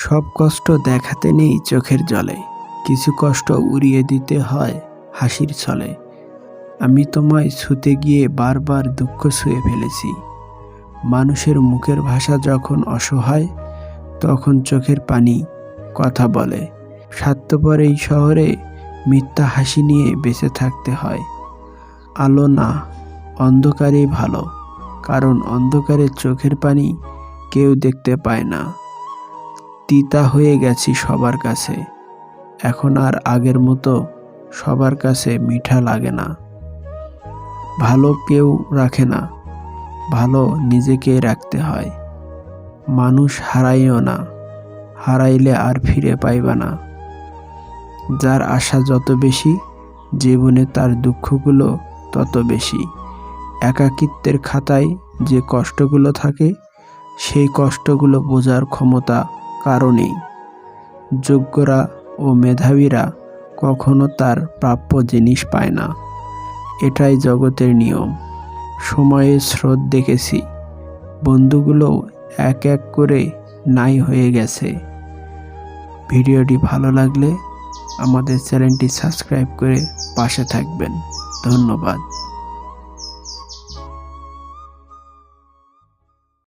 সব কষ্ট দেখাতে নেই চোখের জলে, কিছু কষ্ট উড়িয়ে দিতে হয় হাসির ছলে। আমি তোমায় ছুতে গিয়ে বারবার দুঃখ ছুঁয়ে ফেলেছি। মানুষের মুখের ভাষা যখন অসহায়, তখন চোখের পানি কথা বলে। স্বার্থপর এই শহরে মিথ্যা হাসি নিয়ে বেঁচে থাকতে হয়। আলো না, অন্ধকারেই ভালো, কারণ অন্ধকারে চোখের পানি কেউ দেখতে পায় না। তিতা হয়ে গেছি সবার কাছে, এখন আর আগের মতো সবার কাছে মিঠা লাগে না। ভালো কেউ রাখে না, ভালো নিজেকেই রাখতে হয়। মানুষ হারাইও না, হারাইলে আর ফিরে পাইবা না। যার আশা যত বেশি, জীবনে তার দুঃখগুলো তত বেশি। একাকিত্বের খাতায় যে কষ্টগুলো থাকে, সেই কষ্টগুলো বোঝার ক্ষমতা কারো নেই। যোগ্যরা ও মেধাবীরা কখনো তার প্রাপ্য জিনিস পায় না। এটাই জগতের নিয়ম। সময়ের স্রোত দেখেছি, বন্ধুগুলো এক এক করে নাই হয়ে গেছে। ভিডিওটি ভালো লাগলে আমাদের চ্যানেলটি সাবস্ক্রাইব করে পাশে থাকবেন। ধন্যবাদ।